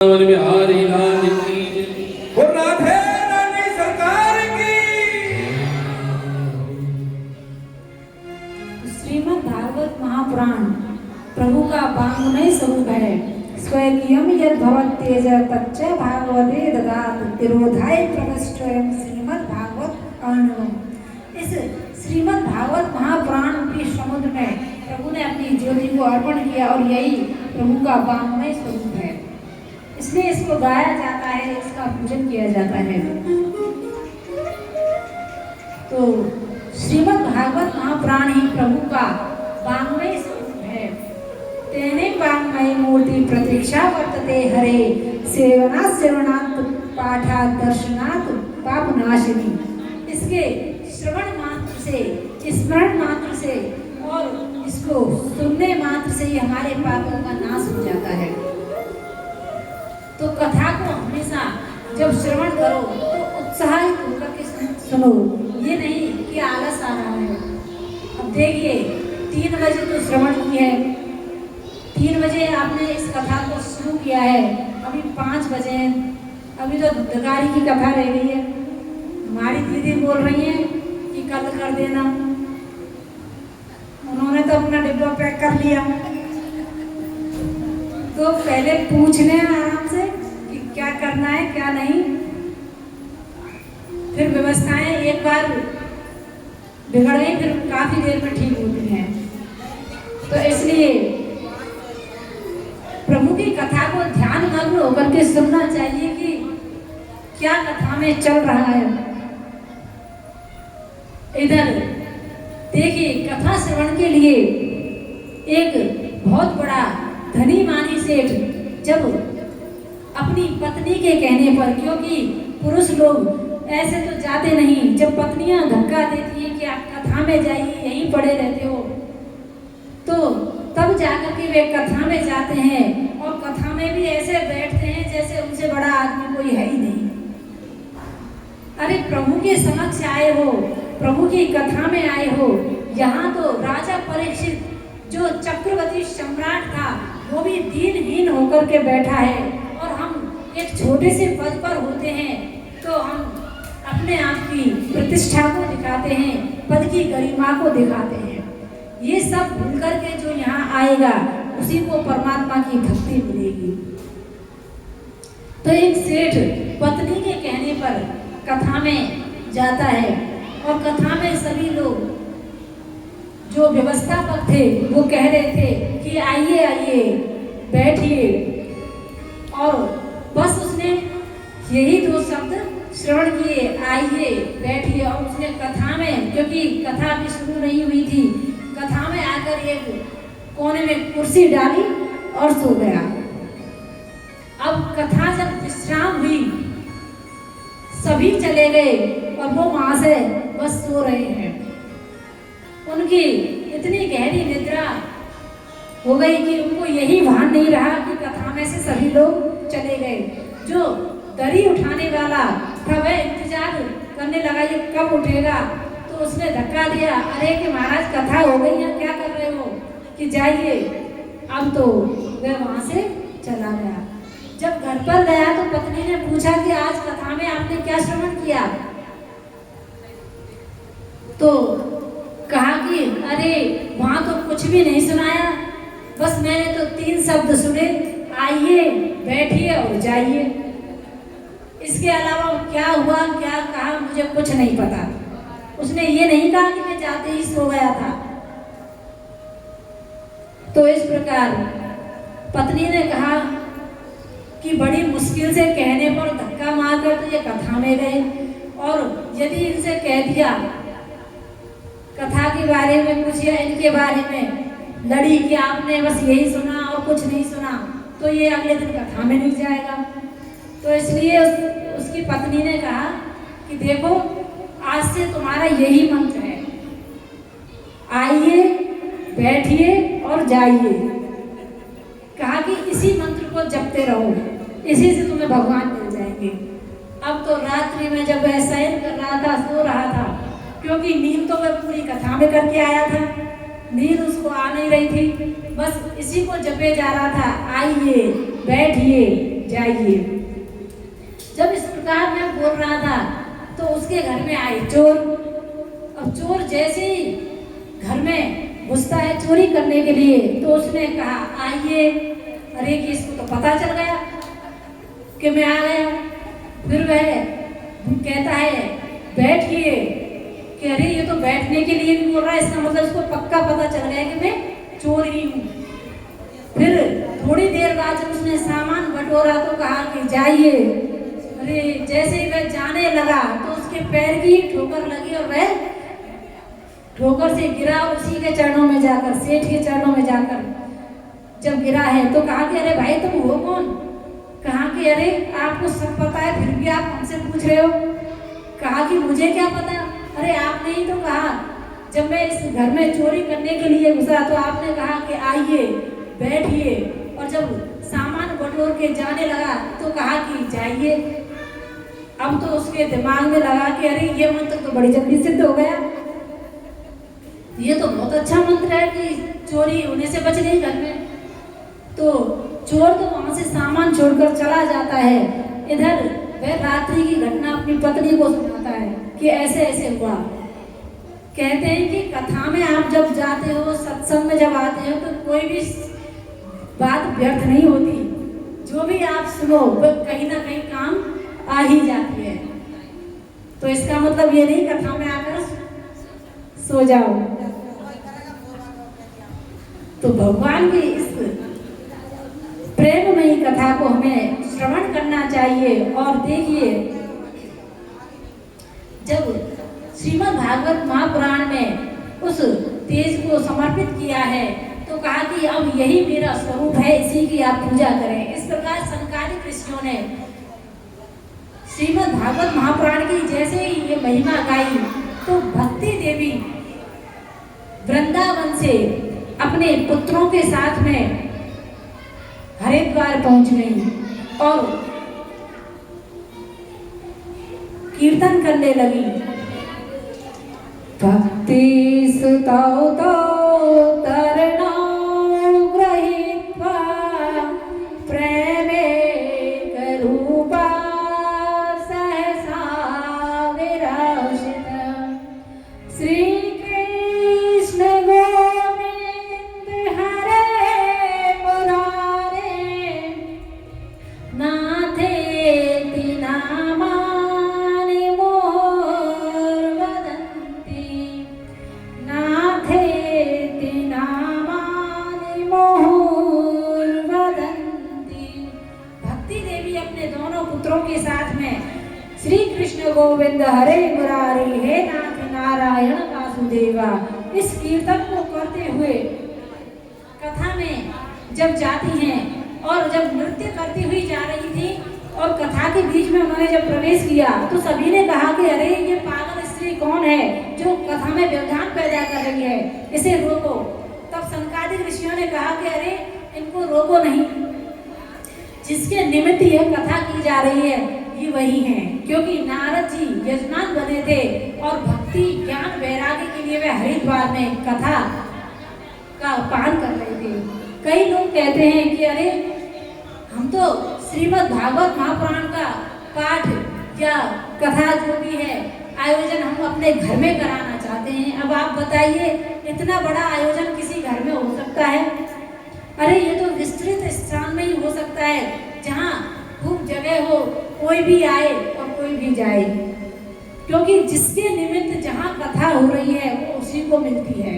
बिहारी लाल की और राधे रानी सरकार की। श्रीमद् भागवत महापुराण प्रभु का वाङ्मय स्वरूप है। स्वकीयम यद भवत् तेज तच्च भागवते ददात तिरोधाय प्रविष्टोयम श्रीमद् भागवत अर्णवम्। इस श्रीमद् भागवत महापुराण के समुद्र में प्रभु ने अपनी ज्योति को अर्पण किया और यही प्रभु का वाङ्मय स्वरूप है, इसलिए इसको गाया जाता है, इसका पूजन किया जाता है। तो श्रीमद् भागवत महापुराण ही प्रभु का वाङ्मय स्वरूप है। तेने वाङ्मय मूर्ति प्रतीक्षा वर्तते हरे सेवनात् सेवनात् पाठात् दर्शनात् पापनाशिनी। इसके श्रवण मात्र से, स्मरण मात्र से और इसको सुनने मात्र से ही हमारे पापों का नाश हो जाता है। तो कथा को हमेशा जब श्रवण करो तो उत्साहित होकर के सुनो, ये नहीं कि आलस आ रहा है। अब देखिए 3 बजे तो श्रवण की है, 3 बजे आपने इस कथा को शुरू किया है, अभी 5 बजे हैं, अभी तो धुंधकारी की कथा रह गई है। हमारी दीदी बोल रही है कि कल कर देना, उन्होंने तो अपना डिब्बा पैक कर लिया। तो पहले पूछ लें आराम से कि क्या करना है क्या नहीं, फिर व्यवस्थाएं एक बार बिगड़ गई फिर काफी देर में ठीक होती हैं। तो इसलिए प्रभु की कथा को ध्यान मग्न होकर के सुनना चाहिए कि क्या कथा में चल रहा है। इधर देखिए कथा श्रवण के लिए एक बहुत बड़ा धनी मानी सेठ जब अपनी पत्नी के कहने पर, क्योंकि पुरुष लोग ऐसे तो जाते नहीं, जब पत्नियां धक्का देती है कि आप कथा में जाइए यहीं पड़े रहते हो, तो तब जाकर के वे कथा में जाते हैं और कथा में भी ऐसे बैठते हैं जैसे उनसे बड़ा आदमी कोई है ही नहीं। अरे प्रभु के समक्ष आए हो, प्रभु की कथा में आए हो। यहाँ तो राजा परीक्षित जो चक्रवर्ती सम्राट था वो भी दीनहीन होकर के बैठा है, और हम एक छोटे से पद पर होते हैं तो हम अपने आप की प्रतिष्ठा को दिखाते हैं, पद की गरिमा को दिखाते हैं। ये सब भूल करके जो यहाँ आएगा उसी को परमात्मा की भक्ति मिलेगी। तो एक सेठ पत्नी के कहने पर कथा में जाता है और कथा में सभी लोग जो व्यवस्थापक थे वो कह रहे थे कि आइए आइए बैठिए, और बस उसने यही 2 शब्द श्रवण किए, आइए बैठिए, और उसने कथा में, क्योंकि कथा अभी शुरू नहीं हुई थी, कथा में आकर एक कोने में कुर्सी डाली और सो गया। अब कथा जब विश्राम हुई सभी चले गए और वो वहां से बस सो रहे हैं। उनकी इतनी गहरी निद्रा हो गई कि उनको यही भान नहीं रहा कि कथा में से सभी लोग चले गए। जो दरी उठाने वाला था वह इंतजार करने लगा ये कब उठेगा, तो उसने धक्का दिया, अरे कि महाराज कथा हो गई है, क्या कर रहे हो कि जाइए। अब तो वह वहां से चला गया। जब घर पर गया तो पत्नी ने पूछा कि आज कथा में आपने क्या श्रवण किया, तो कहा कि अरे वहां तो कुछ भी नहीं सुनाया, बस मैंने तो 3 शब्द सुने, आइए बैठिए और जाइए। इसके अलावा क्या हुआ क्या कहा मुझे कुछ नहीं पता। उसने ये नहीं कहा कि मैं जाते ही सो गया था। तो इस प्रकार पत्नी ने कहा कि बड़ी मुश्किल से कहने पर धक्का मारकर तो ये कथा में गए, और यदि इनसे कह दिया कथा के बारे में कुछ या इनके बारे में लड़ी कि आपने बस यही सुना और कुछ नहीं सुना, तो ये अगले दिन कथा में नहीं जाएगा। तो इसलिए उसकी पत्नी ने कहा कि देखो आज से तुम्हारा यही मंत्र है, आइए बैठिए और जाइए। कहा कि इसी मंत्र को जपते रहो, इसी से तुम्हें भगवान मिल जाएंगे। अब तो रात्रि में जब वह शयन कर रहा था, सो रहा था, क्योंकि नींद तो वह पूरी कथा में करके आया था, नींद उसको आ नहीं रही थी, बस इसी को जपे जा रहा था, आइए बैठिए जाइए। जब इस प्रकार में बोल रहा था तो उसके घर में आए चोर। अब चोर जैसे ही घर में घुसता है चोरी करने के लिए तो उसने कहा आइए। अरे कि इसको तो पता चल गया कि मैं आ गया। फिर वह कहता है बैठिए, कि अरे ये तो बैठने के लिए भी बोल रहा है, इसका मतलब इसको पक्का पता चल गया कि मैं चोर ही हूँ। फिर थोड़ी देर बाद जब उसने सामान बटोरा तो कहा कि जाइए। अरे जैसे ही वह जाने लगा तो उसके पैर की ठोकर लगी और वह ठोकर से गिरा। उसी के चरणों में जाकर, सेठ के चरणों में जाकर जब गिरा है तो कहा कि अरे भाई तुम हो कौन? कहा कि अरे आपको सब पता है फिर भी आप हमसे पूछ रहे हो। कहा कि मुझे क्या पता? अरे आपने ही तो कहा जब मैं इस घर में चोरी करने के लिए घुसा तो आपने कहा कि आइए बैठिए, और जब सामान बटोर के जाने लगा तो कहा कि जाइए। अब तो उसके दिमाग में लगा कि अरे ये मंत्र तो बड़ी जल्दी सिद्ध हो गया, ये तो बहुत अच्छा मंत्र है कि चोरी होने से बच गई घर में। तो चोर तो वहां से सामान छोड़कर चला जाता है। इधर वह रात्रि की घटना अपनी पत्नी को सुनाता है कि ऐसे ऐसे हुआ। कहते हैं कि कथा में आप जब जाते हो, सत्संग में जब आते हो तो कोई भी बात व्यर्थ नहीं होती। जो भी आप सुनो वह कहीं ना कहीं काम आ ही जाती है। तो इसका मतलब ये नहीं कथा में आकर सो जाओ। तो भगवान की इस प्रेममयी कथा को हमें श्रवण करना चाहिए। और देखिए जब श्रीमद् भागवत महापुराण में उस तेज को समर्पित किया है तो कहा कि अब यही मेरा स्वरूप है, इसी की आप पूजा करें। इस प्रकार सनकादिक ऋषियों ने श्रीमद् भागवत महापुराण की जैसे ही ये महिमा गाई तो भक्ति देवी वृंदावन से अपने पुत्रों के साथ में हरिद्वार पहुंच गई और कीर्तन करने लगी। भक्ति सुताओ तो तरणा गृहीत्वा प्रेमे करूपा सहसा विराजित श्री कृष्ण गोविंद हरे मुरारे नाथे नामानि मोर वदन्ति नाथेति नामानि मोर वदन्ति। भक्ति देवी अपने दोनों पुत्रों के साथ में श्री कृष्ण गोविंद हरे मुरारी हे नाथ नारायण वासुदेवा इस कीर्तन को करते हुए कथा में जब जाती हैं और जब नृत्य करती हुई जा रही थी और कथा के बीच में उन्होंने जब प्रवेश किया तो सभी ने कहा कि अरे ये पागल स्त्री कौन है जो कथा में व्यवधान पैदा कर रही है, इसे रोको। तब सनकादिक ऋषियों ने कहा कि अरे इनको रोको नहीं, जिसके निमित्त यह कथा की जा रही है ये वही है, क्योंकि नारद जी यजमान बने थे और भक्ति ज्ञान वैराग्य के लिए वे हरिद्वार में कथा का पान कर रहे थे। कई लोग कहते हैं कि अरे हम तो श्रीमद् भागवत महापुराण का पाठ या कथा जो भी है आयोजन हम अपने घर में कराना चाहते हैं। अब आप बताइए इतना बड़ा आयोजन किसी घर में हो सकता है? अरे ये तो विस्तृत स्थान में ही हो सकता है जहाँ खूब जगह हो, कोई भी आए और कोई भी जाए, क्योंकि जिसके निमित्त जहाँ कथा हो रही है वो उसी को मिलती है।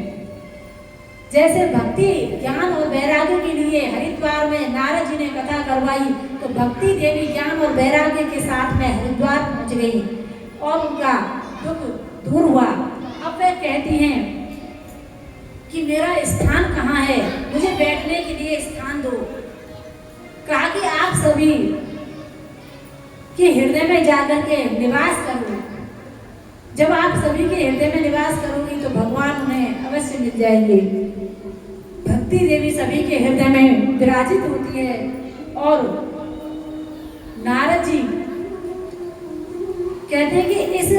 जैसे भक्ति ज्ञान और वैराग्य के लिए हरिद्वार में नारद जी ने कथा करवाई तो भक्ति देवी ज्ञान और वैराग्य के साथ में हरिद्वार पहुंच गई और उनका दुख दूर हुआ। अब वे कहती हैं कि मेरा स्थान कहाँ है, मुझे बैठने के लिए स्थान दो। कहा कि आप सभी के हृदय में जाकर के निवास करो। जब आप सभी के हृदय में निवास करोगी तो भगवान उन्हें अवश्य मिल जाएंगे। भक्ति देवी सभी के हृदय में विराजित होती है और नारद जी कहते हैं कि इस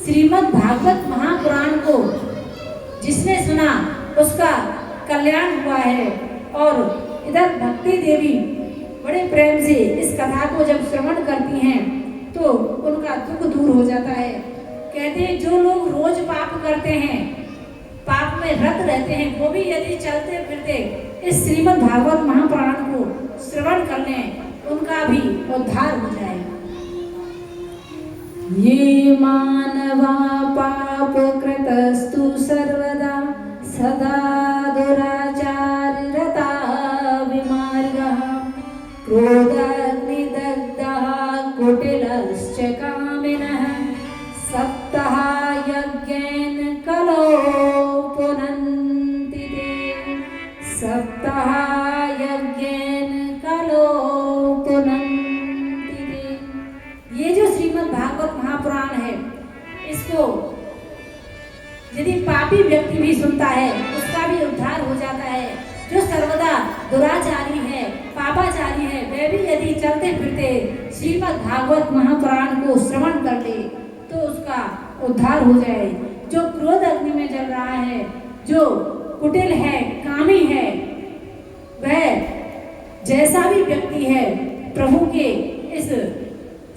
श्रीमद् भागवत महापुराण को जिसने सुना उसका कल्याण हुआ है। और इधर भक्ति देवी बड़े प्रेम से इस कथा को जब श्रवण करती हैं तो उनका दुख दूर हो जाता है। कहते हैं जो लोग रोज पाप करते हैं, पाप में रत रहते हैं, वो भी यदि चलते फिरते इस श्रीमद् भागवत महापुराण को श्रवण कर लें, उनका भी उद्धार हो जाए। ये मानवा पाप कृतस्तु सर्वदा सदा दुराचाररता विमार्गः क्रोधाग्निदग्धः कुटिलश्च कामिनः सप्तः यज्ञेन कलो पुनन्ति ते सप्तः यज्ञेन कलो पुनन्ति ते। ये जो श्रीमद् भागवत महापुराण है, इसको यदि पापी व्यक्ति भी सुनता है उसका भी उद्धार हो जाता है। जो सर्वदा दुराचारी है, पापाचारी है, वह भी यदि चलते फिरते श्रीमद् भागवत महापुराण को श्रवण कर ले तो उसका उद्धार हो जाए। जो क्रोध अग्नि में जल रहा है, जो कुटिल है, कामी है, वह जैसा भी व्यक्ति है, प्रभु के इस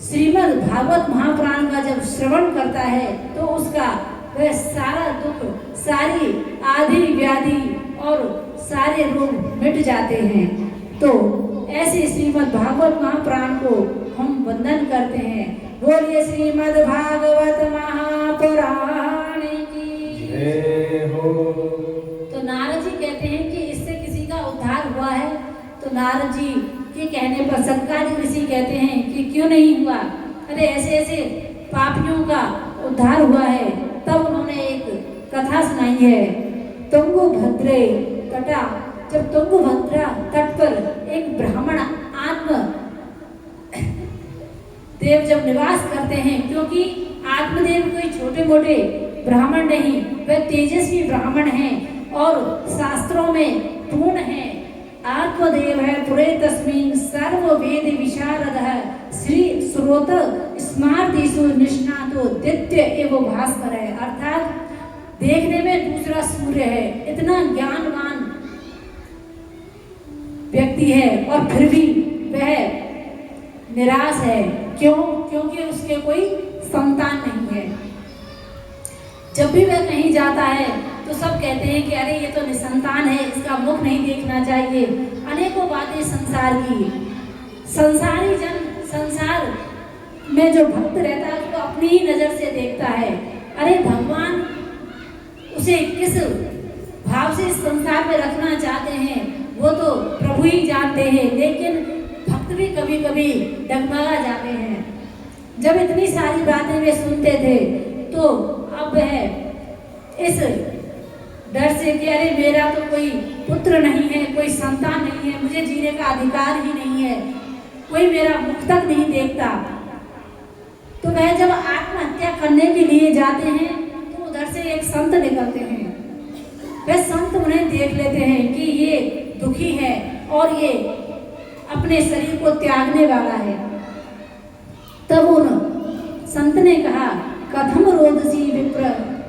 श्रीमद् भागवत महापुराण का जब श्रवण करता है तो उसका वह सारा दुख, सारी आदि व्याधि और सारे रोग मिट जाते हैं। तो ऐसे श्रीमद् भागवत महापुराण को हम वंदन करते हैं। बोलिए श्रीमद् भागवत महापुराण की जय हो। तो नारद जी कहते हैं कि इससे किसी का उद्धार हुआ है? तो नारद जी के कहने पर सनकादिक ऋषि कहते हैं कि क्यों नहीं हुआ? अरे ऐसे ऐसे पापियों का उद्धार हुआ है। तब उन्होंने एक कथा सुनाई है। तुंगभद्रे तटा, जब तुंगभद्रा तट पर एक ब्राह्मण आत्म देव जब निवास करते हैं, क्योंकि आत्मदेव कोई छोटे मोटे ब्राह्मण नहीं, वह तेजस्वी ब्राह्मण हैं और शास्त्रों में पूर्ण है। आत्मदेव है पुरे तस्मिन् सर्व वेद विशारद है, श्री श्रोत स्मार्तिषु निष्णातो दित्य एवं भास्कर है। अर्थात देखने में दूसरा सूर्य है, इतना ज्ञानवान व्यक्ति है और फिर भी वह निराश है। क्यों? क्योंकि उसके कोई संतान नहीं है। जब भी वह कहीं जाता है तो सब कहते हैं कि अरे ये तो निसंतान है, इसका मुख नहीं देखना चाहिए। अनेकों बातें संसार की। संसारी जन संसार में जो भक्त रहता है उसको अपनी ही नजर से देखता है। अरे भगवान उसे किस भाव से इस संसार में रखना चाहते हैं वो तो प्रभु ही जानते हैं, लेकिन भक्त भी कभी कभी डगमगा जाते हैं। जब इतनी सारी बातें वे सुनते थे तो अब है इस डर से कि अरे मेरा तो कोई पुत्र नहीं है, कोई संतान नहीं है, मुझे जीने का अधिकार ही नहीं है, कोई मेरा मुख तक नहीं देखता। तो वह जब आत्महत्या करने के लिए जाते हैं तो उधर से एक संत निकलते हैं। वह संत उन्हें देख लेते हैं कि ये दुखी है और ये अपने शरीर को त्यागने वाला है। तब उन संत ने कहा, कथम रोदसी विप्र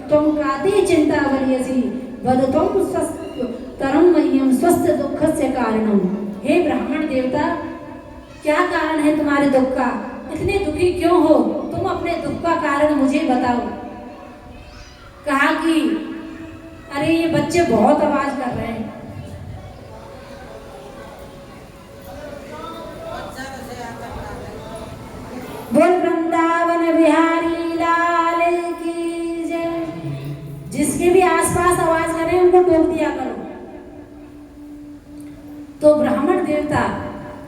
तुम काते चिंता वरियसी वदतुम तरम मह्यम स्वस्थ दुख से कारणम। हे ब्राह्मण देवता, क्या कारण है तुम्हारे दुख का? इतने दुखी क्यों हो? तुम अपने दुख का कारण मुझे बताओ। कहा कि अरे ये बच्चे बहुत आवाज कर रहे हैं। बोल वृंदावन बिहारी लाल की जय। जिसके भी आसपास आवाज करें उनको टोक दिया करो। तो ब्राह्मण देवता,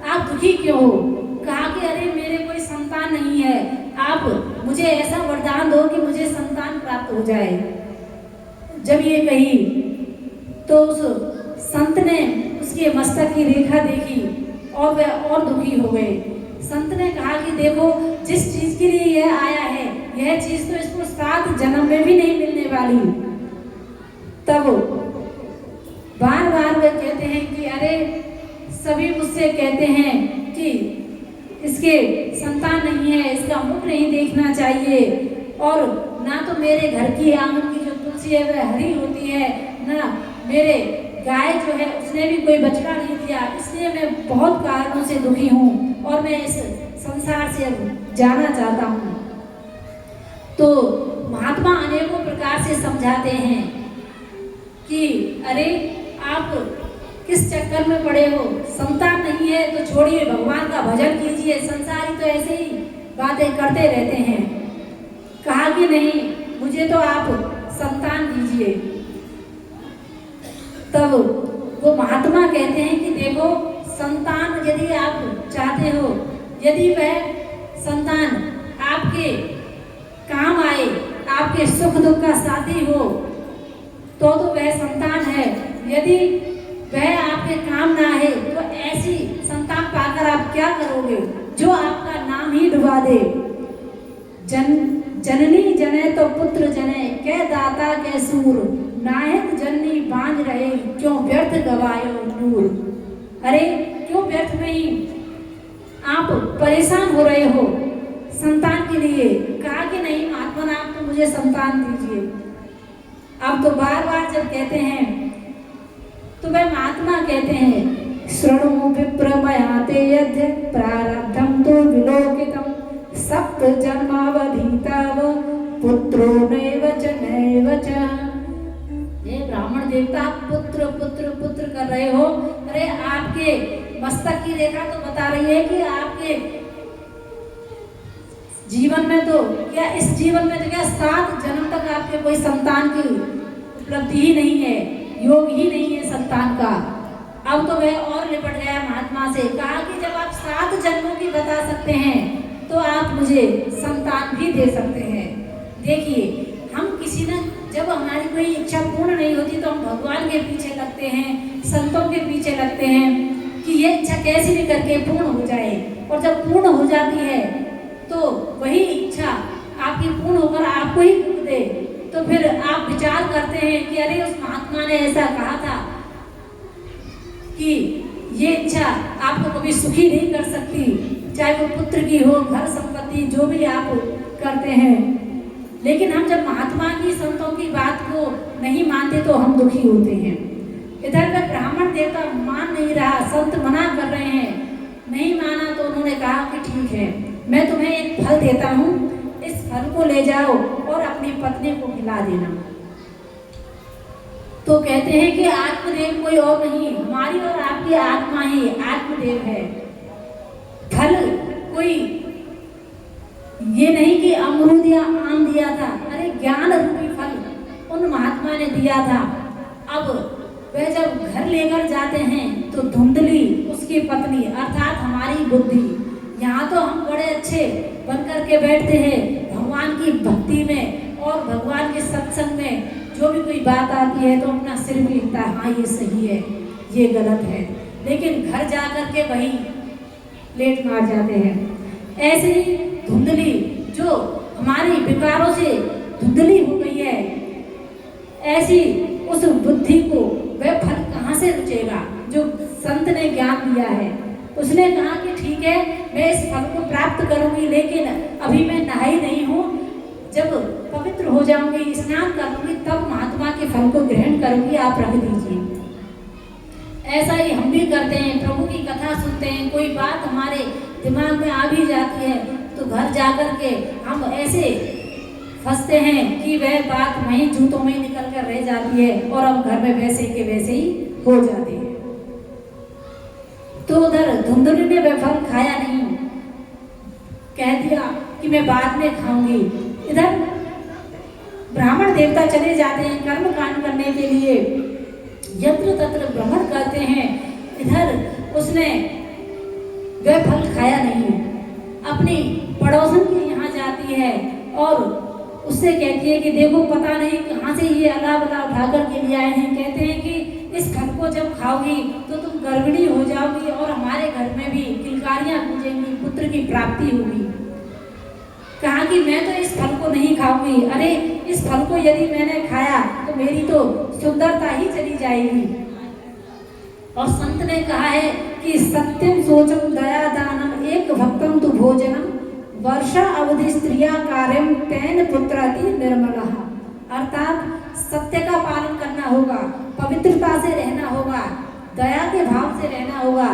आप दुखी क्यों हो? कहा कि अरे मेरे कोई संतान नहीं है, आप मुझे ऐसा वरदान दो कि मुझे संतान प्राप्त हो जाए। जब ये कही तो उस संत ने उसके मस्तक की रेखा देखी और वह और दुखी हो गए। संत ने कहा कि देखो, जिस चीज के लिए यह आया है, यह चीज तो इसको 7 जन्म में भी नहीं मिलने वाली। तब बार बार वे कहते हैं कि अरे सभी मुझसे कहते हैं कि इसके संतान नहीं है, इसका मुख नहीं देखना चाहिए, और ना तो मेरे घर की आंगन की जो तुलसी है वह हरी होती है, ना मेरे गाय जो है उसने भी कोई बछड़ा नहीं दिया, इसलिए मैं बहुत कारणों से दुखी हूँ और मैं इस संसार से अब जाना चाहता हूँ। तो महात्मा अनेकों प्रकार से समझाते हैं कि अरे आप किस चक्कर में पड़े हो, संतान नहीं है तो छोड़िए, भगवान का भजन कीजिए, संसारी तो ऐसे ही बातें करते रहते हैं। कहा कि नहीं, मुझे तो आप संतान दीजिए। तब वो महात्मा कहते हैं कि देखो, संतान यदि आप चाहते हो, यदि वह संतान आपके काम आए, आपके सुख दुख का साथी हो तो वह संतान है। यदि वह आपके काम ना है तो ऐसी संतान पाकर आप क्या करोगे जो आपका नाम ही डुबा दे। जननी जने तो पुत्र जने, कै दाता कै सूर, नायक जननी बांझ रहे, क्यों व्यर्थ गवायो नूर। अरे क्यों व्यर्थ में ही आप परेशान हो रहे हो संतान के लिए। कहा कि नहीं महात्मा, आप तो मुझे संतान दीजिए। अब तो बार बार जब कहते हैं तो वह महात्मा कहते हैं, शृणु विप्र मयाते यद्य प्रारब्धम तो विलोकितम, सप्त जन्मावधीताव पुत्रो नैव च नैव च। ये ब्राह्मण देवता पुत्र पुत्र पुत्र कर रहे हो। अरे आपके मस्तक की रेखा तो बता रही है कि आपके जीवन में तो क्या, इस जीवन में तो क्या 7 जन्म तक आपके कोई संतान की उपलब्धि ही नहीं है, योग ही नहीं है संतान का। अब तो वह और लिपट गया महात्मा से। कहा कि जब आप 7 जन्मों की बता सकते हैं तो आप मुझे संतान भी दे सकते हैं। देखिए, हम किसी ने जब हमारी कोई इच्छा पूर्ण नहीं होती तो हम भगवान के पीछे लगते हैं, संतों के पीछे लगते हैं कि ये इच्छा कैसे भी करके पूर्ण हो जाए। और जब पूर्ण हो जाती है तो वही इच्छा आपकी पूर्ण होकर आपको ही दुख दे, तो फिर आप विचार करते हैं कि अरे उस महात्मा ने ऐसा कहा था कि ये इच्छा आपको कभी सुखी नहीं कर सकती, चाहे वो पुत्र की हो, घर संपत्ति, जो भी आप करते हैं। लेकिन हम जब महात्मा की, संतों की बात को नहीं मानते तो हम दुखी होते हैं। इधर का ब्राह्मण देवता मान नहीं रहा, संत मना कर रहे हैं, नहीं माना तो उन्होंने कहा कि ठीक है, मैं तुम्हें एक फल देता हूँ, इस फल को ले जाओ और अपनी पत्नी को खिला देना। तो कहते हैं कि आत्मदेव कोई और नहीं, हमारी और आपकी आत्मा ही आत्मदेव है। फल कोई ये नहीं कि अमरूद या आम दिया था, अरे ज्ञान रूपी फल उन महात्मा ने दिया था। अब वह जब घर लेकर जाते हैं तो धुंधली उसकी पत्नी अर्थात हमारी बुद्धि, यहाँ तो हम बड़े अच्छे बनकर के बैठते हैं भगवान की भक्ति में और भगवान के सत्संग में, जो भी कोई बात आती है तो अपना सिर भी हिलता है, हाँ ये सही है, ये गलत है, लेकिन घर जा कर के वही लेट मार जाते हैं। ऐसे ही धुंधली जो हमारी विकारों से धुंधली हो गई है, ऐसी उस बुद्धि को वह फल कहाँ से रुचेगा जो संत ने ज्ञान दिया है। उसने कहा कि ठीक है, मैं इस फल को प्राप्त करूंगी, लेकिन अभी मैं नहाई नहीं हूँ, जब पवित्र हो जाऊंगी, स्नान करूंगी, तब महात्मा के फल को ग्रहण करूंगी, आप रख दीजिए। ऐसा ही हम भी करते हैं, प्रभु की कथा सुनते हैं, कोई बात हमारे दिमाग में आ भी जाती है तो घर जाकर के हम ऐसे फंसते हैं कि वह बात वहीं जूतों में निकल कर रह जाती है और हम घर में वैसे के वैसे ही हो जाते हैं। तो उधर धुंधली ने वह फल खाया नहीं, कह दिया कि मैं बाद में खाऊंगी। इधर ब्राह्मण देवता चले जाते हैं कर्म कांड करने के लिए, यत्र तत्र भ्रमण करते हैं। इधर उसने वह फल खाया नहीं, अपनी पड़ोसन के यहाँ जाती है और उससे कहती है कि देखो पता नहीं कहाँ से ये अला बला उठा कर के लिए आए हैं। कहते हैं कि इस फल को जब खाओगी तो तुम गर्भिणी हो जाओगी और हमारे घर में भी किलकारियाँ गूंजेंगी, पुत्र की प्राप्ति होगी। कहा कि मैं तो इस फल को नहीं खाऊंगी, अरे इस फल को यदि मैंने खाया तो मेरी तो सुंदरता ही चली जाएगी। और संत ने कहा है कि सत्यम सोचम दया दानम एक भक्तम तु भोजनम वर्षा अवधि स्त्रिया कार्यम तेन पुत्राति निर्मलः। अर्थात सत्य का पालन करना होगा, पवित्रता से रहना होगा, दया के भाव से रहना होगा,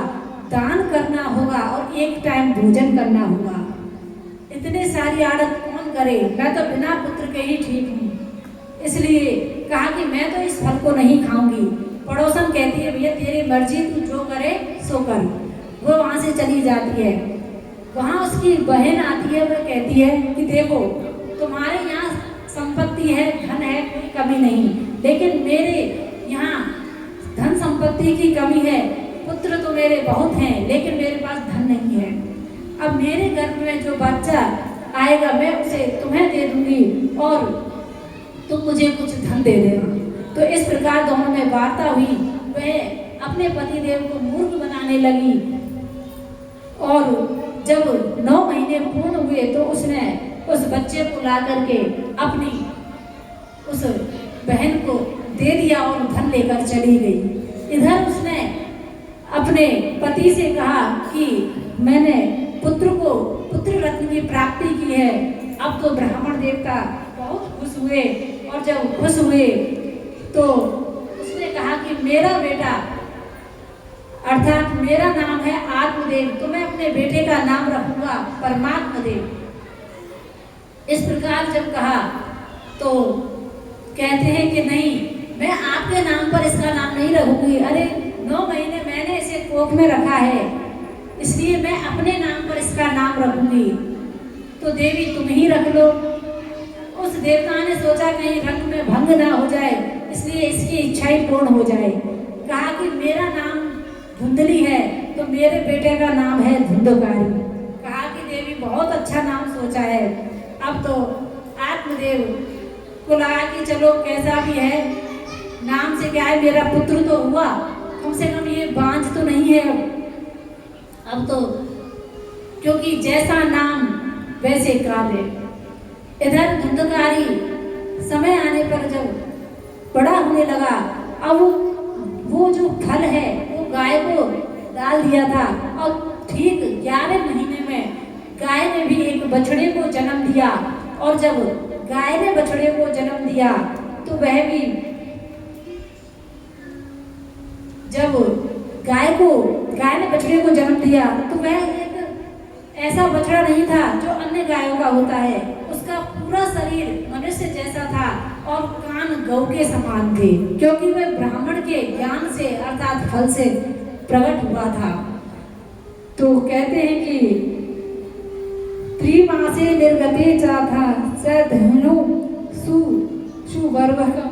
दान करना होगा और एक टाइम भोजन करना होगा। इतने सारी आदत कौन करे? मैं तो बिना पुत्र के ही ठीक हूँ। इसलिए कहा कि मैं तो इस फल को नहीं खाऊंगी। पड़ोसन कहती है भैया तेरी मर्जी, तू जो करे सो कर। वो वहाँ से चली जाती है। वहाँ उसकी बहन आती है, वो कहती है कि देखो तुम्हारे यहाँ संपत्ति है, धन है, कोई कमी नहीं, लेकिन मेरे यहाँ धन संपत्ति की कमी है। पुत्र तो मेरे बहुत हैं, लेकिन मेरे पास धन नहीं है। अब मेरे गर्भ में जो बच्चा आएगा मैं उसे तुम्हें दे दूंगी और तुम मुझे कुछ धन दे देना। तो इस प्रकार दोनों में वार्ता हुई। वह अपने पति देव को मूर्ख बनाने लगी और जब 9 महीने पूर्ण हुए तो उसने उस बच्चे को ला करके अपनी उस बहन को दे दिया और धन लेकर चली गई। इधर उसने अपने पति से कहा कि मैंने पुत्र रत्न की प्राप्ति की है। अब तो ब्राह्मण देवता बहुत खुश हुए और जब खुश हुए तो उसने कहा कि मेरा बेटा अर्थात मेरा नाम है आत्मदेव, तो मैं अपने बेटे का नाम रखूंगा परमात्मा देव। इस प्रकार जब कहा तो कहते हैं कि नहीं, मैं आपके नाम पर इसका नाम नहीं रखूंगी। अरे 9 महीने मैंने इसे कोख में रखा है, इसलिए मैं अपने नाम पर इसका नाम रखूंगी। तो देवी तुम ही रख लो। उस देवता ने सोचा कहीं रंग में भंग ना हो जाए, इसलिए इसकी इच्छा ही पूर्ण हो जाए। कहा कि मेरा नाम धुंधली है तो मेरे बेटे का नाम है धुंधकारी। कहा कि देवी बहुत अच्छा नाम सोचा है। अब तो आत्मदेव को लगा कि चलो कैसा भी है, नाम से क्या है, मेरा पुत्र तो हुआ, कम से कम ये बांझ तो नहीं है। अब तो क्योंकि जैसा नाम वैसे कार्य। इधर धुंधकारी समय आने पर जब बड़ा होने लगा, अब वो जो फल है वो गाय को डाल दिया था और ठीक 11 महीने में गाय ने भी एक बछड़े को जन्म दिया। और जब गाय ने बछड़े को जन्म दिया तो वह भी, जब गाय ने बछड़े को जन्म दिया तो वह एक ऐसा बछड़ा नहीं था जो अन्य गायों का होता है। उसका पूरा शरीर मनुष्य जैसा था और कान गौ के समान थे, क्योंकि वह ब्राह्मण के ज्ञान से अर्थात फल से प्रकट हुआ था। तो कहते हैं कि त्रिमासे निर्गते चाथा सधनु सुवर्वकम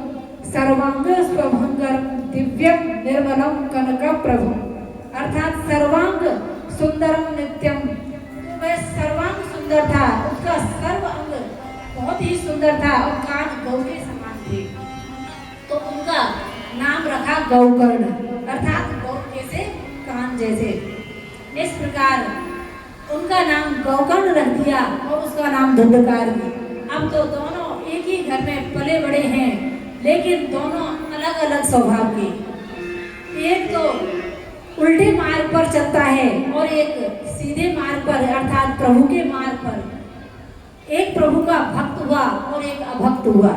सर्वांग स्वभंगर दिव्यम निर्मलम कनक प्रभु, अर्थात सर्वांग सुंदरम नित्यम। तो वह सर्वांग सुंदर था, उसका सर्व अंग बहुत ही सुंदर था और कान गौ के समान थे। तो उनका नाम रखा गौकर्ण, अर्थात गौ जैसे कान जैसे। इस प्रकार उनका नाम गौकर्ण रख दिया और उसका नाम धुंधकार। अब तो दोनों एक ही घर में पले बड़े हैं, लेकिन दोनों अलग अलग स्वभाव के। एक तो उल्टे मार्ग पर चलता है और एक सीधे मार्ग पर अर्थात प्रभु के मार्ग पर। एक प्रभु का भक्त हुआ और एक अभक्त हुआ।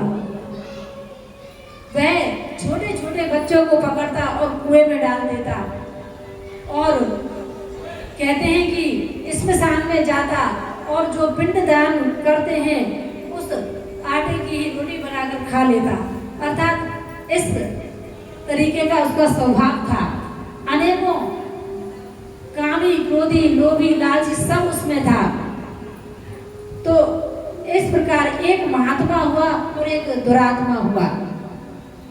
वह छोटे छोटे बच्चों को पकड़ता और कुएं में डाल देता और कहते हैं कि स्मशान में जाता और जो पिंडदान करते हैं उस आटे की ही रोटी बनाकर खा लेता। अर्थात इस तरीके का उसका स्वभाव था। अनेकों कामी, क्रोधी, लोभी, लालची सब उसमें था। तो इस प्रकार एक महात्मा हुआ और एक दुरात्मा हुआ।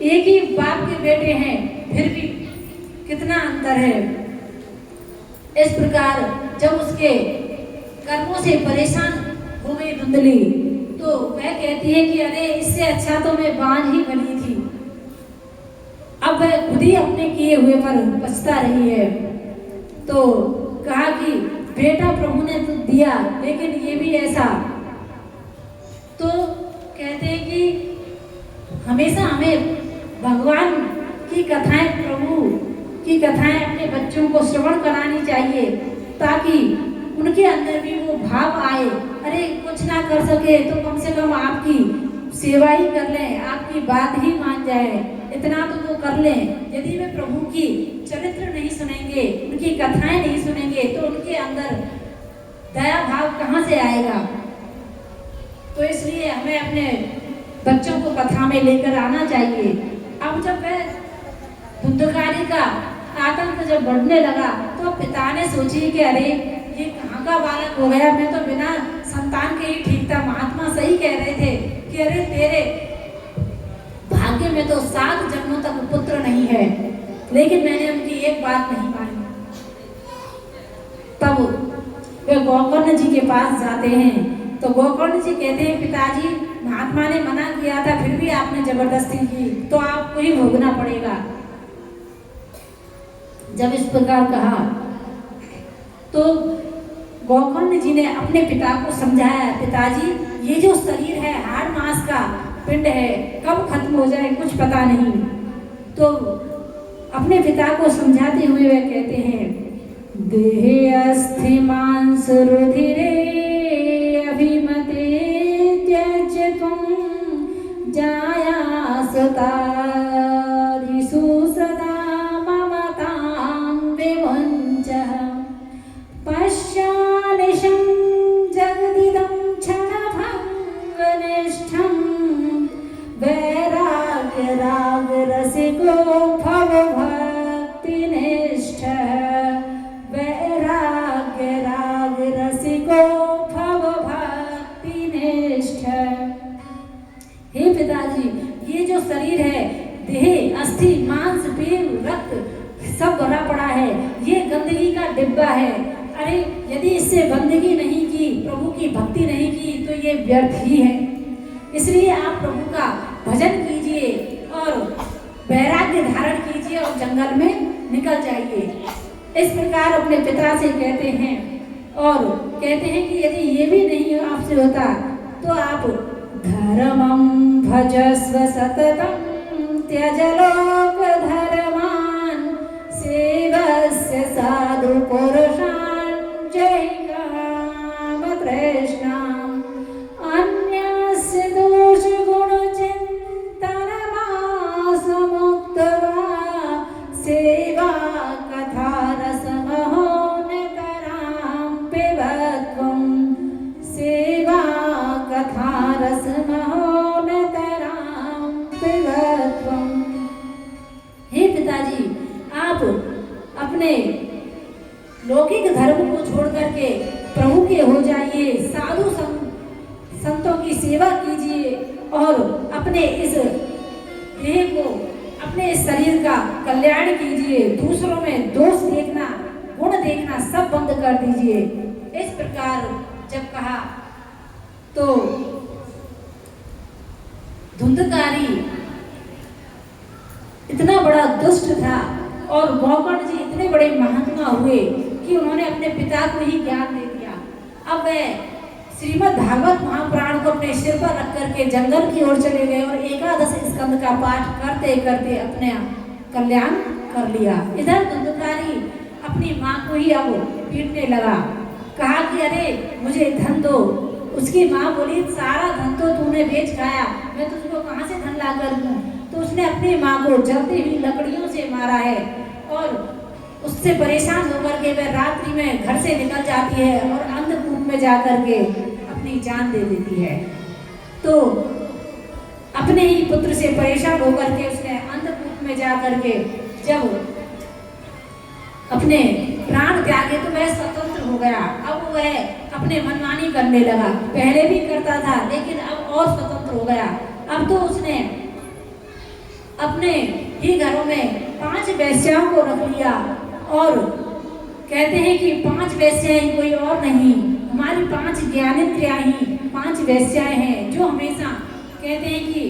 एक ही बाप के बेटे हैं, फिर भी कितना अंतर है। इस प्रकार जब उसके कर्मों से परेशान हो गई धुंधली तो वह कहती है कि अरे इससे अच्छा तो मैं बांझ ही बनी थी। अब वह खुद ही अपने किए हुए पर पछता रही है। तो कहा कि बेटा प्रभु ने तो दिया, लेकिन ये भी ऐसा। तो कहते हैं कि हमेशा हमें भगवान की कथाएं, प्रभु की कथाएं अपने बच्चों को श्रवण करानी चाहिए, ताकि उनके अंदर भी वो भाव आए। अरे कुछ ना कर सके तो कम से कम आपकी सेवा ही कर लें, आपकी बात ही मान जाए। इतना तो वो कर लें। यदि वे प्रभु की चरित्र नहीं सुनेंगे, उनकी कथाएं नहीं सुनेंगे, तो उनके अंदर दया भाव कहाँ से आएगा। तो इसलिए हमें अपने बच्चों को कथा में लेकर आना चाहिए। अब जब वह धुंधकारी का आतंक जब बढ़ने लगा, तो पिता ने सोची कि अरे ये कहाँ का बालक हो गया, मैं तो बिना संतान के ही ठीक था। महात्मा सही कह रहे थे कि अरे तेरे भाग्य में तो 7 जन्मों तक पुत्र नहीं है, लेकिन मैंने उनकी एक बात नहीं मानी। तब वे गोकर्ण जी के पास जाते हैं, तो गोकर्ण जी कहते हैं पिताजी, महात्मा ने मना किया था, फिर भी आपने जबरदस्ती की, तो आपको ही भोगना पड़ेगा। जब इस प्रकार कहा तो गोकर्ण जी ने अपने पिता को समझाया, पिताजी ये जो शरीर है हाड़ मांस का पिंड है, कब खत्म हो जाए कुछ पता नहीं। तो अपने पिता को समझाते हुए वे कहते हैं, देहे अस्ति मांस रुधिरे अभिमते त्यज्य त्वं जाया सतारिषु सदा ममतां विमुञ्चः पश्यानिशं जगदिदं क्षणभङ्गनिष्ठं वैराग्यरागरसिको भवभक्तिनिष्ठः वैराग्यरागरसिको भवभक्तिनिष्ठः। हे पिताजी, ये जो शरीर है, देह अस्थि मांस पेट रक्त सब भरा पड़ा है, ये गंदगी का डिब्बा है। अरे यदि इससे बंदगी नहीं की, प्रभु की भक्ति नहीं की, तो ये व्यर्थ ही है। इसलिए आप प्रभु का भजन कीजिए और वैराग्य धारण कीजिए और जंगल में निकल जाइए। इस प्रकार अपने पिता से कहते हैं और कहते हैं कि यदि ये भी नहीं आपसे होता तो आप धर्मं भजस्व सततं त्यज लोक धर्मान् सेवस्य साधु पुरुषान् जय काम तृष्णाम् अन्यस्य दोष गुण चिन्तनमासमुक्त्वा सेवा कथा रसमहो नितरां पिबत्वं सेवा कथा रसमहो नितरां पिबत्वं। हे पिताजी, आप अपने लौकिक धर्म को छोड़ करके प्रभु के हो जाइए, साधु संतों की सेवा कीजिए और अपने इस देह को, अपने इस शरीर का कल्याण कीजिए। दूसरों में दोष देखना, गुण देखना सब बंद कर दीजिए। इस प्रकार जब कहा तो धुंधकारी इतना बड़ा दुष्ट था और गोकर्ण जी इतने बड़े महात्मा हुए कि उन्होंने अपने पिता को ही ज्ञान दे दिया। अब वे श्रीमद् भागवत महापुराण को अपने सिर पर रख करके जंगल की ओर चले गए और 11 स्कंद का पाठ करते करते अपने कल्याण कर लिया। इधर धुंधकारी अपनी माँ को ही अब पीटने लगा, कहा कि अरे मुझे धन दो। उसकी माँ बोली, सारा धन तो तूने बेच खाया, मैं तुझको कहाँ से धन ला कर दूँ। तो उसने अपनी माँ को जलती हुई लकड़ियों से मारा है और उससे परेशान होकर के वह रात्रि में घर से निकल जाती है और अंधकूप में जाकर के अपनी जान दे देती है। तो अपने ही पुत्र से परेशान होकर के उसने अंधकूप में जाकर के जब अपने प्राण त्यागे तो वह स्वतंत्र हो गया। अब वह अपने मनमानी करने लगा, पहले भी करता था लेकिन अब और स्वतंत्र हो गया। अब तो उसने अपने ही घरों में 5 वेश्याओं को रख लिया और कहते हैं कि 5 वेश्याएं कोई और नहीं, हमारी 5 ज्ञानेंद्रियां ही 5 वेश्याएं हैं, जो हमेशा कहते हैं कि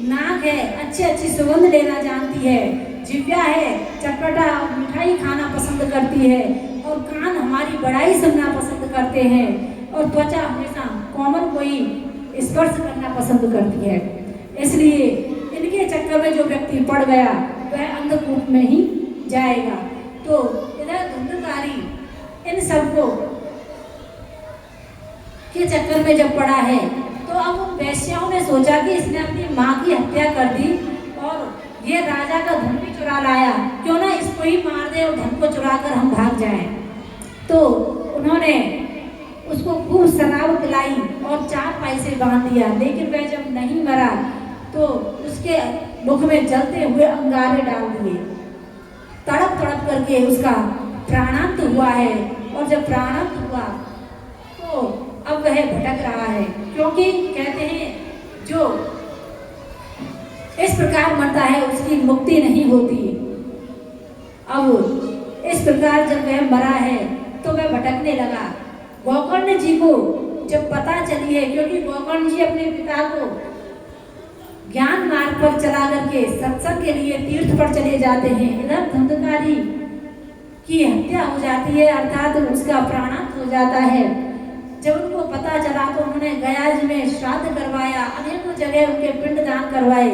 नाक है अच्छी अच्छी सुगंध लेना जानती है, जिह्वा है चटपटा मिठाई खाना पसंद करती है और कान हमारी बड़ाई सुनना पसंद करते हैं और त्वचा हमेशा कोमल कोई स्पर्श करना पसंद करती है। इसलिए इनके चक्कर में जो व्यक्ति पड़ गया वह अंधकूप में ही जाएगा। तो इधर धुंधकारी इन सबको के चक्कर में जब पड़ा है तो अब उन वैश्याओं ने सोचा कि इसने अपनी माँ की हत्या कर दी और ये राजा का धन भी चुरा लाया, क्यों ना इसको ही मार दे और धन को चुरा कर हम भाग जाएं। तो उन्होंने उसको खूब शराब पिलाई और 4 पैसे बांध दिया, लेकिन वह जब नहीं मरा तो उसके मुख में जलते हुए अंगारे डाल दिए। तड़प तड़प करके उसका प्राणांत हुआ है, और जब प्राणांत हुआ तो अब वह भटक रहा है, क्योंकि कहते हैं जो इस प्रकार मरता है उसकी मुक्ति नहीं होती। अब इस प्रकार जब वह मरा है तो वह भटकने लगा। गोकर्ण जी को जब पता चली है, क्योंकि गोकर्ण जी अपने पिता को ज्ञान मार्ग पर चला करके सत्संग के लिए तीर्थ पर चले जाते हैं, इधर धुंधकारी की हत्या हो जाती है, अर्थात उसका प्राणांत हो जाता है। जब उनको पता चला तो उन्होंने गया जी में श्राद्ध करवाया, अनेकों जगह उनके पिंड दान करवाए,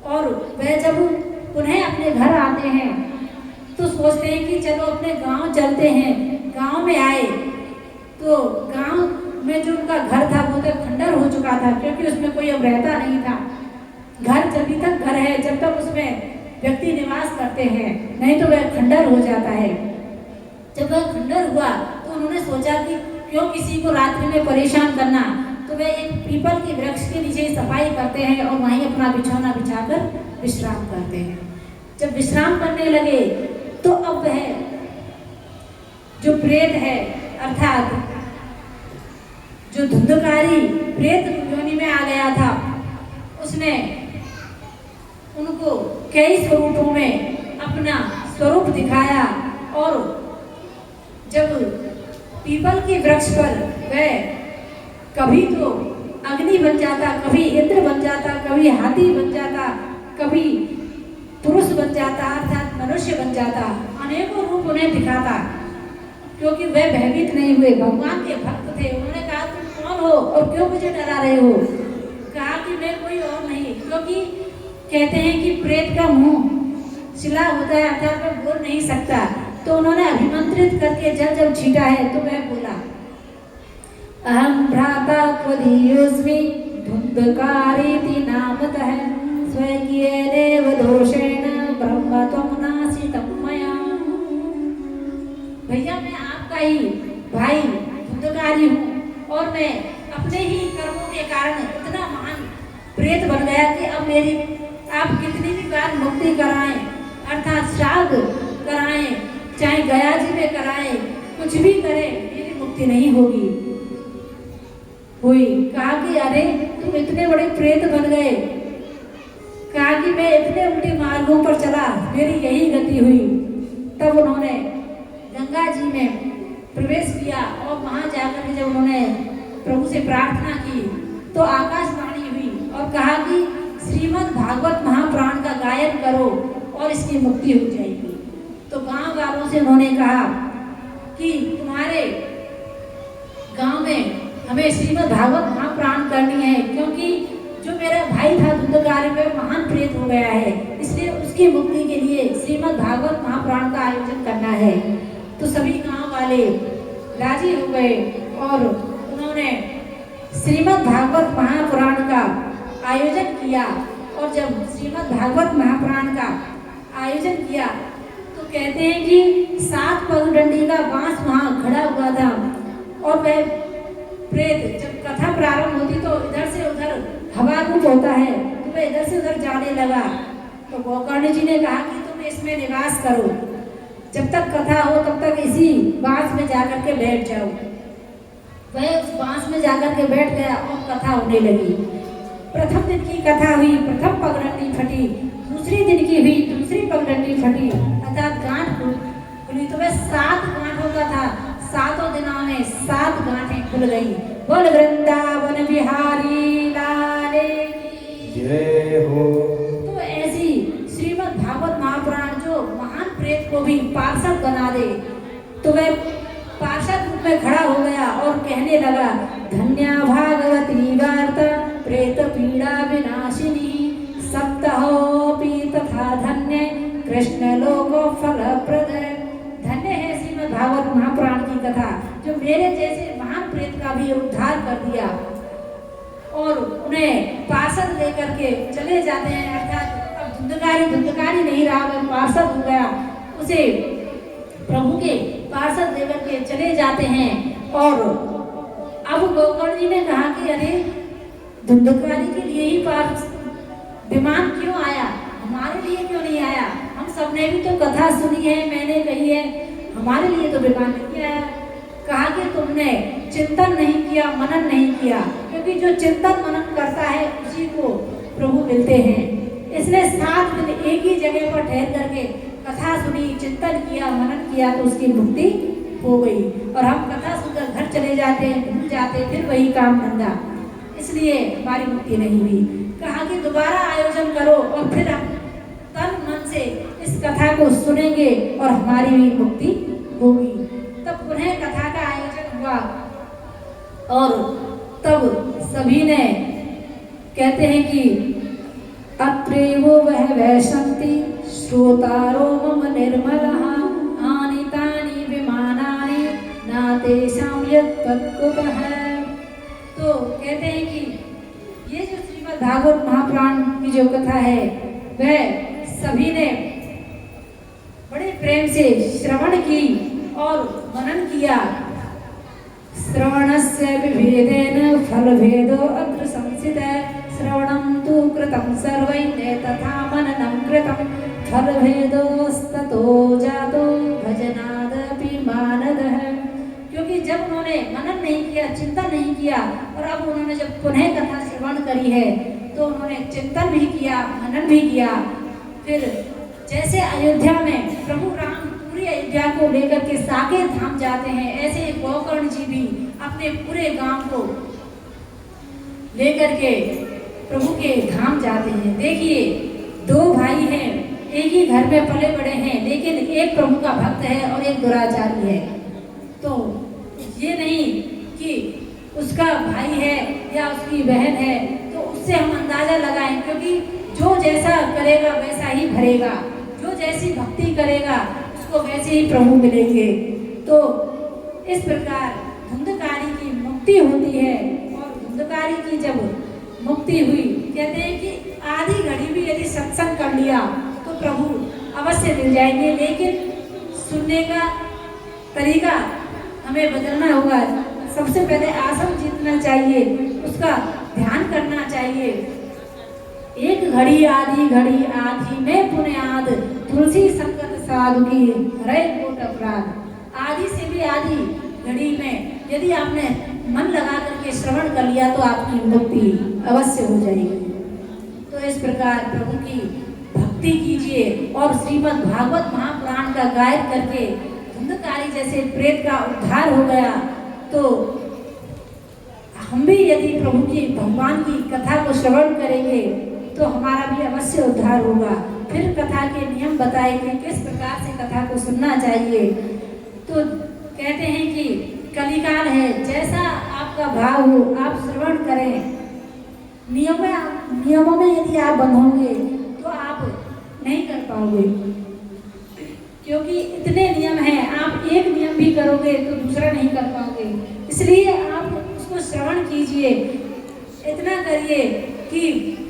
और वह जब पुनः अपने घर आते हैं तो सोचते हैं कि चलो अपने गांव चलते हैं। गांव में आए तो गांव में जो उनका घर था वो तो खंडर हो चुका था, क्योंकि उसमें कोई अब रहता नहीं था। घर जब तक घर है जब तक उसमें व्यक्ति निवास करते हैं, नहीं तो वह खंडर हो जाता है। जब वह खंडर हुआ तो उन्होंने सोचा कि क्यों किसी को रात्रि में परेशान करना, तो वे एक पीपल के वृक्ष के नीचे सफाई करते हैं और वहीं अपना बिछौना बिछाकर विश्राम करते हैं। जब विश्राम करने लगे तो अब वह जो प्रेत है, अर्थात जो धुंधकारी प्रेत योनि में आ गया था, उसने उनको कई स्वरूपों में अपना स्वरूप दिखाया, और जब पीपल के वृक्ष पर वह कभी तो अग्नि बन जाता, कभी इंद्र बन जाता, कभी हाथी बन जाता, कभी पुरुष बन जाता, अर्थात मनुष्य बन जाता, अनेकों रूप उन्हें दिखाता, क्योंकि वे भयभीत नहीं हुए, भगवान के भक्त थे। उन्होंने कहा तुम कौन हो और क्यों मुझे डरा रहे हो? कहा कि मैं कोई और नहीं, क्योंकि कहते हैं कि प्रेत का मुंह शिला होता है, अर्थात वह बोल नहीं सकता। तो उन्होंने अभिमंत्रित करके जल जब छीटा है तो वह बोला, अहम भ्राता त्वदीयोऽस्मि धुंधकारीति नामतः स्वकीयेनेव दोषेण ब्रह्म त्वं नासितं मया। भैया मैं आपका ही भाई धुंधकारी हूँ, और मैं अपने ही कर्मों के कारण इतना महान प्रेत बन गया कि अब मेरी आप कितनी भी बार मुक्ति कराएं, अर्थात श्राद्ध कराएं, चाहे गया जी में कराएं, कुछ भी करें, मेरी मुक्ति नहीं होगी। हुई कहा कि अरे तुम इतने बड़े प्रेत बन गए, कहा कि मैं इतने उल्टे मार्गों पर चला, मेरी यही गति हुई। तब उन्होंने गंगा जी में प्रवेश किया, और वहां जाकर जब उन्होंने प्रभु से प्रार्थना की तो आकाशवाणी हुई और कहा कि श्रीमद् भागवत महापुराण का गायन करो और इसकी मुक्ति हो जाएगी। तो गांव वालों से उन्होंने कहा कि तुम्हारे गांव में हमें श्रीमद् भागवत महापुराण करनी है, क्योंकि जो मेरा भाई था धुंधकारी में महान प्रेत हो गया है, इसलिए उसकी मुक्ति के लिए श्रीमद् भागवत महापुराण का आयोजन करना है। तो सभी गांव वाले राजी हो गए और उन्होंने श्रीमद् भागवत महापुराण का आयोजन किया। और जब श्रीमद् भागवत महापुराण का आयोजन किया तो कहते हैं कि 7 पगडंडी का बांस वहाँ खड़ा हुआ था, और वह प्रेत जब कथा प्रारंभ होती तो इधर से उधर हवा रूप होता है, तो वह इधर से उधर जाने लगा। तो गोकर्ण जी ने कहा कि तुम इसमें निवास करो, जब तक कथा हो तब तक इसी बांस में जाकर के बैठ जाओ। वह उस बांस में जाकर के बैठ गया और कथा होने लगी। प्रथम दिन की कथा हुई, प्रथम पगडंडी फटी, दूसरी दिन की हुई, दूसरी पगडंडी फटी, अर्थात गांठ खुली। तो वह 7 गांठों का था, 7 दिनों में 7 गांठें खुल गई। बोल वृंदावन बिहारी लाले की जय हो। तो ऐसी श्रीमद् भागवत महापुराण जो महान प्रेत को भी पार्षद बना दे, तो वह पार्षद रूप में खड़ा हो गया और कहने लगा, धन्या भागवती वार्ता प्रेत पीड़ा विनाशिनी सप्तहोपि तथा धन्य कृष्ण लोको फलप्रद। धन्य है श्रीमद् भागवत महापुराण की कथा, जो मेरे जैसे महान प्रेत का भी उद्धार कर दिया और उन्हें पार्षद लेकर के चले जाते हैं। अर्थात अब धुंधकारी नहीं रहा, वह पार्षद हो गया, उसे प्रभु के पार्षद लेकर के चले जाते हैं। और अब गोकर्ण जी ने कहा कि अरे धुंधकारी के लिए ही विमान क्यों आया, हमारे लिए क्यों नहीं आया? हम सबने भी तो कथा सुनी है, मैंने कही है, हमारे लिए तो विमान नहीं आया। कहा कि तुमने चिंतन नहीं किया, मनन नहीं किया, क्योंकि जो चिंतन मनन करता है उसी को प्रभु मिलते हैं। इसने 7 दिन एक ही जगह पर ठहर करके कथा सुनी, चिंतन किया, मनन किया, तो उसकी मुक्ति हो गई। और हम कथा सुनकर घर चले जाते, भूल जाते, फिर वही काम धंधा, इसलिए हमारी मुक्ति नहीं हुई। कहा कि दोबारा आयोजन करो और फिर हम तन मन से इस कथा को सुनेंगे और हमारी भी मुक्ति होगी। तब पुनः कथा का आयोजन हुआ और तब सभी ने कहते हैं कि अत्रेवो वह वैशंति श्रोतारो मम निर्मलः आनीतानि विमानानि न तेषां यत्तत्कुतः। तो कहते हैं कि ये जो श्रीमद् भागवत महापुराण की जो कथा है वह सभी ने बड़े प्रेम से श्रवण की और मनन किया। श्रवणस्य विभेदेन फलभेदो अत्र संस्थितः श्रवणं तु कृतं सर्वैः तथा मननं कृतं फलभेदोस्ततो जातो भजनादपि मानदः। क्योंकि जब उन्होंने मनन नहीं किया, चिंतन नहीं किया, और अब उन्होंने जब पुनः कथा श्रवण करी है तो उन्होंने चिंतन भी किया, मनन भी किया। फिर जैसे अयोध्या में प्रभु राम पूरी अयोध्या को लेकर के साकेत धाम जाते हैं, ऐसे गोकर्ण जी भी अपने पूरे गांव को लेकर के प्रभु के धाम जाते हैं। देखिए 2 भाई हैं, एक ही घर में पले बड़े हैं, लेकिन एक प्रभु का भक्त है और एक दुराचारी है। तो ये नहीं कि उसका भाई है या उसकी बहन है तो उससे हम अंदाजा लगाएं, क्योंकि जो जैसा करेगा वैसा ही भरेगा, जो जैसी भक्ति करेगा उसको वैसे ही प्रभु मिलेंगे। तो इस प्रकार धुंधकारी की मुक्ति होती है। और धुंधकारी की जब मुक्ति हुई, कहते हैं कि आधी घड़ी भी यदि सत्संग कर लिया तो प्रभु अवश्य मिल जाएंगे, लेकिन सुनने का तरीका हमें बदलना होगा। सबसे पहले आसन जीतना चाहिए, उसका ध्यान करना चाहिए। एक घड़ी आधी घड़ी आधी में पुण्याद तुलसी संगत साधु की हरे कोट अपराध। आधी से भी आधी घड़ी में यदि आपने मन लगा करके श्रवण कर लिया तो आपकी मुक्ति अवश्य हो जाएगी। तो इस प्रकार प्रभु की भक्ति कीजिए और श्रीमद् भागवत महापुराण का गायन करके धुंधकारी जैसे प्रेत का उद्धार हो गया, तो हम भी यदि प्रभु की भगवान की कथा को श्रवण करेंगे तो हमारा भी अवश्य उद्धार होगा। फिर कथा के नियम बताए कि किस प्रकार से कथा को सुनना चाहिए। तो कहते हैं कि कलिकाल है, जैसा आपका भाव हो आप श्रवण करें। नियमों में यदि आप बंधोगे तो आप नहीं कर पाओगे, क्योंकि इतने नियम हैं, आप एक नियम भी करोगे तो दूसरा नहीं कर पाओगे। इसलिए आप उसको श्रवण कीजिए, इतना करिए कि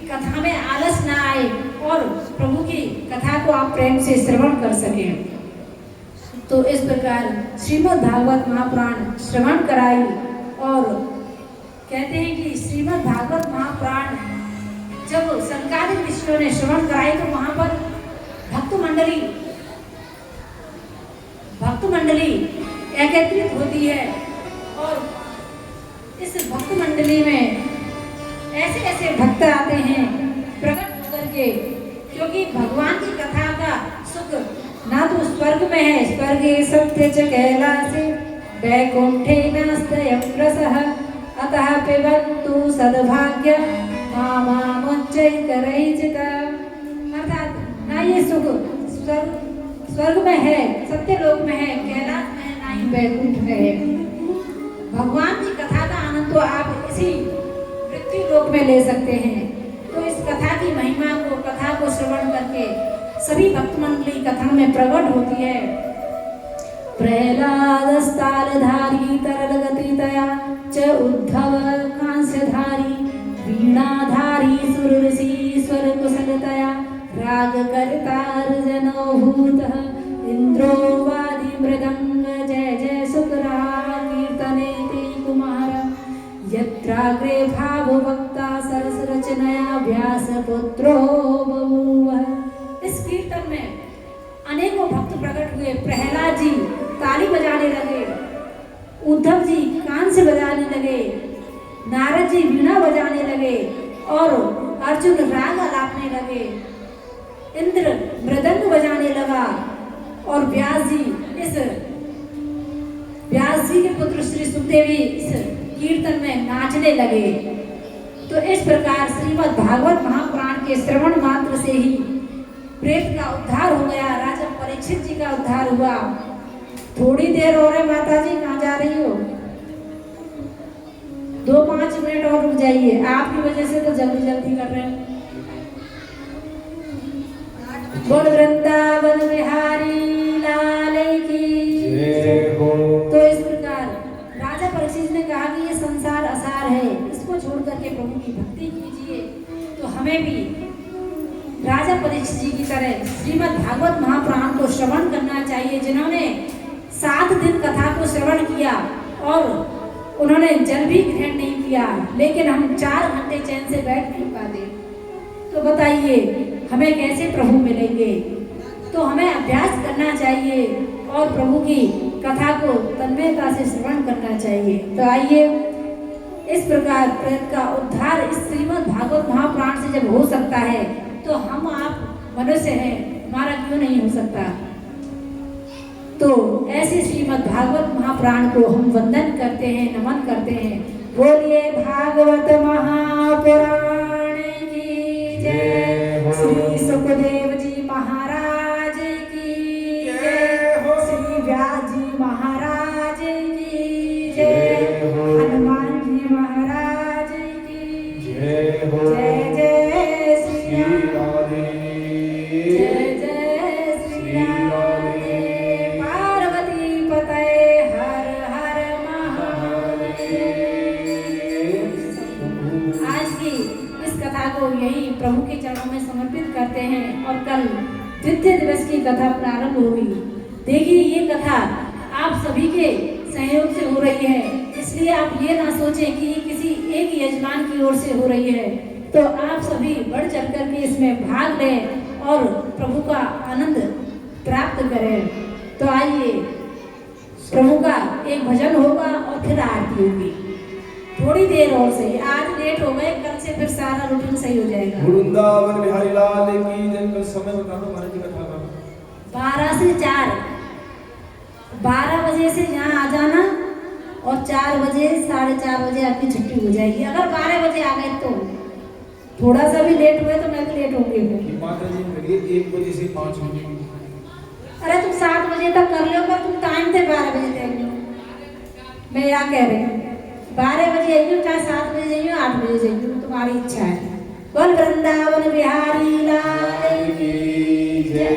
कथा में आलस ना आए और प्रभु की कथा को आप प्रेम से श्रवण कर सकें। तो इस प्रकार श्रीमद् भागवत महापुराण श्रवण कराई। और कहते हैं कि श्रीमद् भागवत महापुराण जब संकालिक ऋषियों ने श्रवण कराई तो वहां पर भक्त मंडली एकत्रित होती है। और इस भक्त मंडली में ऐसे ऐसे भक्त आते हैं प्रकट होकर के, क्योंकि भगवान की कथा का सुख ना तो स्वर्ग में है, स्वर्गे सत्य च कैलासे वैकुंठे नास्त्ययं रसः अतः पिबन्तु सद्भाग्य मामुच्चैकरैचिता। अर्थात ना ये सुख स्वर्ग में है, सत्य लोक में है, कैलाश में है, ना ही वैकुंठ में है। भगवान की कथा का आनंद तो आप इसी मृत्यु लोक में ले सकते हैं। तो इस कथा की महिमा को, कथा को श्रवण करके सभी भक्त मंडली कथा में प्रकट होती है। प्रहलादस्तालधारी तरल गतितया च उद्धव कांस्यधारी वीणाधारी सुरऋषि स्वर कुशलतया राग करतार्जनो भूतः इंद्रो वादि मृदंग जय जय सुकरा कीर्तने ते कुमार यत्राग्रे भाववक्ता सरस रचनया व्यास पुत्रो बभूव। इस कीर्तन में अनेकों भक्त प्रकट हुए। प्रहलाद जी ताली बजाने लगे, उद्धव जी कांस बजाने लगे, नारद जी वीणा बजाने लगे और अर्जुन राग आलापने लगे, इंद्र मृदंग बजाने लगा और व्यास जी के पुत्र श्री सुखदेवी इस कीर्तन में नाचने लगे। तो इस प्रकार श्रीमद् भागवत महापुराण के श्रवण मात्र से ही प्रेत का उद्धार हो गया। राजा परीक्षित जी का उद्धार हुआ। थोड़ी देर और है माता जी, कहाँ जा रही हो? 2-5 मिनट और रुक जाइए, आपकी वजह से तो जल्दी जल्दी कर रहे हैं। बोल वृंदावन बिहारी लाल की जय हो। तो इस प्रकार राजा परीक्षित ने कहा कि ये संसार असार है, इसको छोड़ करके प्रभु की भक्ति कीजिए। तो हमें भी राजा परीक्षित जी की तरह श्रीमद् भागवत महापुराण को श्रवण करना चाहिए, जिन्होंने 7 दिन कथा को श्रवण किया और उन्होंने जल भी ग्रहण नहीं किया, लेकिन हम 4 घंटे चैन से बैठ नहीं पाते। तो बताइए हमें कैसे प्रभु मिलेंगे? तो हमें अभ्यास करना चाहिए और प्रभु की कथा को तन्मयता से श्रवण करना चाहिए। तो आइए, इस प्रकार प्रेत का उद्धार इस श्रीमद् भागवत महापुराण से जब हो सकता है तो हम आप मनुष्य हैं, हमारा क्यों नहीं हो सकता? तो ऐसे श्रीमद् भागवत महापुराण को हम वंदन करते हैं, नमन करते हैं। बोलिए भागवत महापुराण की जय। श्री सुखदेव जी महाराज की जय। श्री व्यास जी महाराज की जय। हनुमान जी महाराज की जय। जय जय श्री राम, जय जय श्री राम। पार्वती पतये हर हर महादेव। आज की इस कथा को यही प्रभु के चरणों में समर्पित करते हैं और कल द्वितीय दिवस की कथा प्रारंभ होगी। देखिए, ये कथा आप सभी के सहयोग से हो रही है, इसलिए आप ये ना सोचें कि किसी एक यजमान की ओर से हो रही है। तो आप सभी बढ़ चढ़ कर के इसमें भाग लें और प्रभु का आनंद प्राप्त करें। तो आइए, प्रभु का एक भजन होगा और फिर आरती होगी। थोड़ी देर और सही, आज लेट हो गए, कल से फिर सारा रूटीन सही हो जाएगा। वृंदावन बिहारी लाल की जय। कल समय बता दो महाराज जी कथा का। 12 से 4, 12 बजे से यहाँ आ जाना और 4 बजे 4:30 बजे आपकी छुट्टी हो जाएगी। अगर 12 बजे आ गए तो थोड़ा सा भी लेट हुए तो मैं भी लेट होंगी फिर। माता जी करिए 1 बजे से 5 बजे। अरे तुम 7 बजे तक कर लो, पर तुम टाइम थे 12 बजे तक। मैं यहाँ कह रही हूँ 12 बजे आइयो, चाहे 7 बजे जाइयो, 8 बजे जाइयो, तुम्हारी इच्छा है। बोल वृंदावन बिहारी लाल की जय।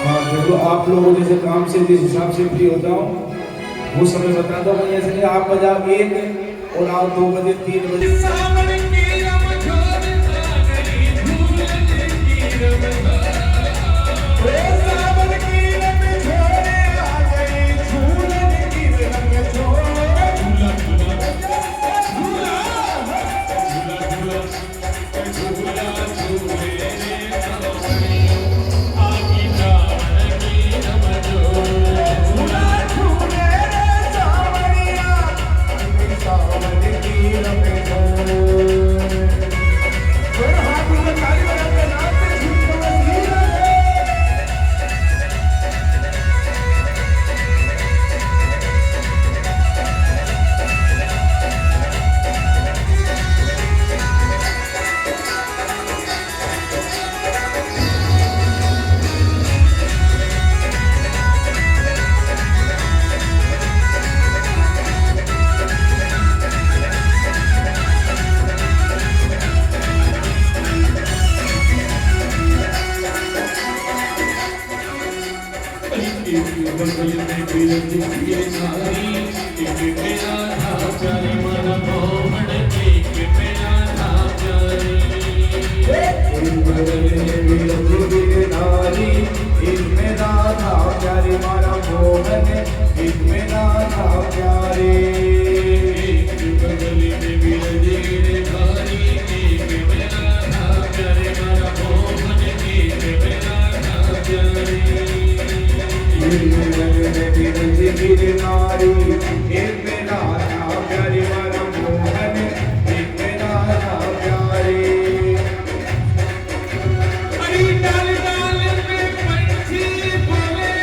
हाँ, देखो आप लोगों जैसे काम से जिस हिसाब से फ्री होता हूँ वो समय बता दो। मैं ऐसे नहीं आप बजाओ 1 और आप 2 बजे 3 बजे। एक बगल में बिरज की नारी, एक मेरा था प्यारी मन मोहन, एक मेरा था प्यारी। एक बगल में बिरज की नारी, एक में राधा प्यारी मारा मोहन, एक में राधा प्यारे। एक बगल में बिरज की नारी, एक मेरा था प्यारी मन मोहन, एक मेरा था प्यारी। एक बगल में बिरज की नारी, एक में राधा प्यारी मारा मोहन, एक में राधा प्यारे। अरे डाल डाल में पंछी बोले,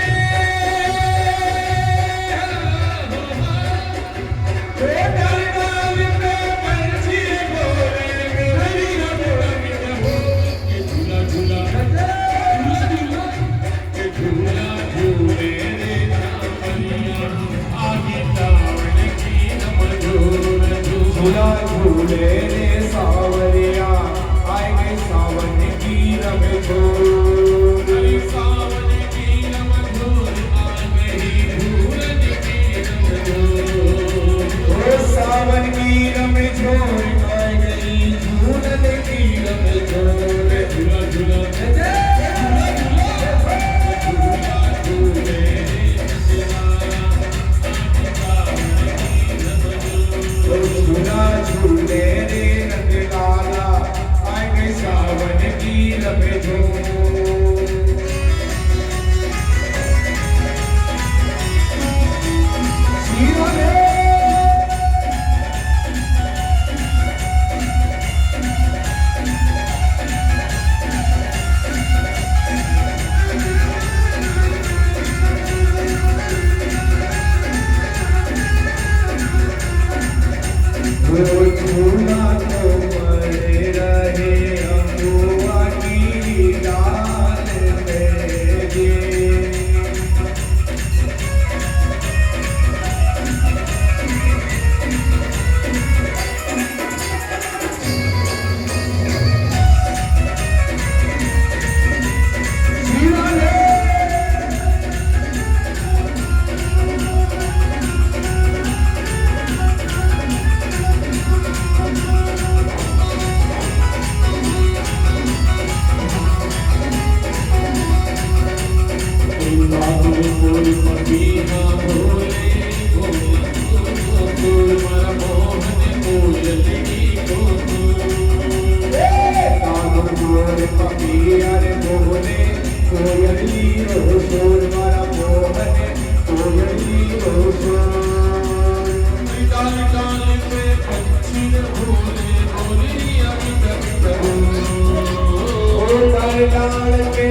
डाल डाल में पंछी बोले, मेरी रमोड़ा हो के झूला झूला झूला झूला के झूला झूले रे रामनिया, आगे सावन की नमजोर झूला झूले रे सावरिया, आएंगे सावन की रमझोर। अरे सावन की नमजोर आ गई, झूलन की नमजोर। ओ सावन की रमझोर आ गई, झूलन की रमझोर। झूला झूला झूला झूला झूले ओ झूला झूले रे रंगलाला, आएंगे सावन की रमझोर। वो झूला तो पड़े रहे अम्बुआ की डाल पे गे। कोई मदीना बोले, कोई मरा मोहन कोयली को। कानून बोल पपियर बोले, कोयली रो शोर मारा मोहन, कोयली रो शोर। डाल डाल पे पंछी बोले, बोली अभी तक ओ डाल डाल पे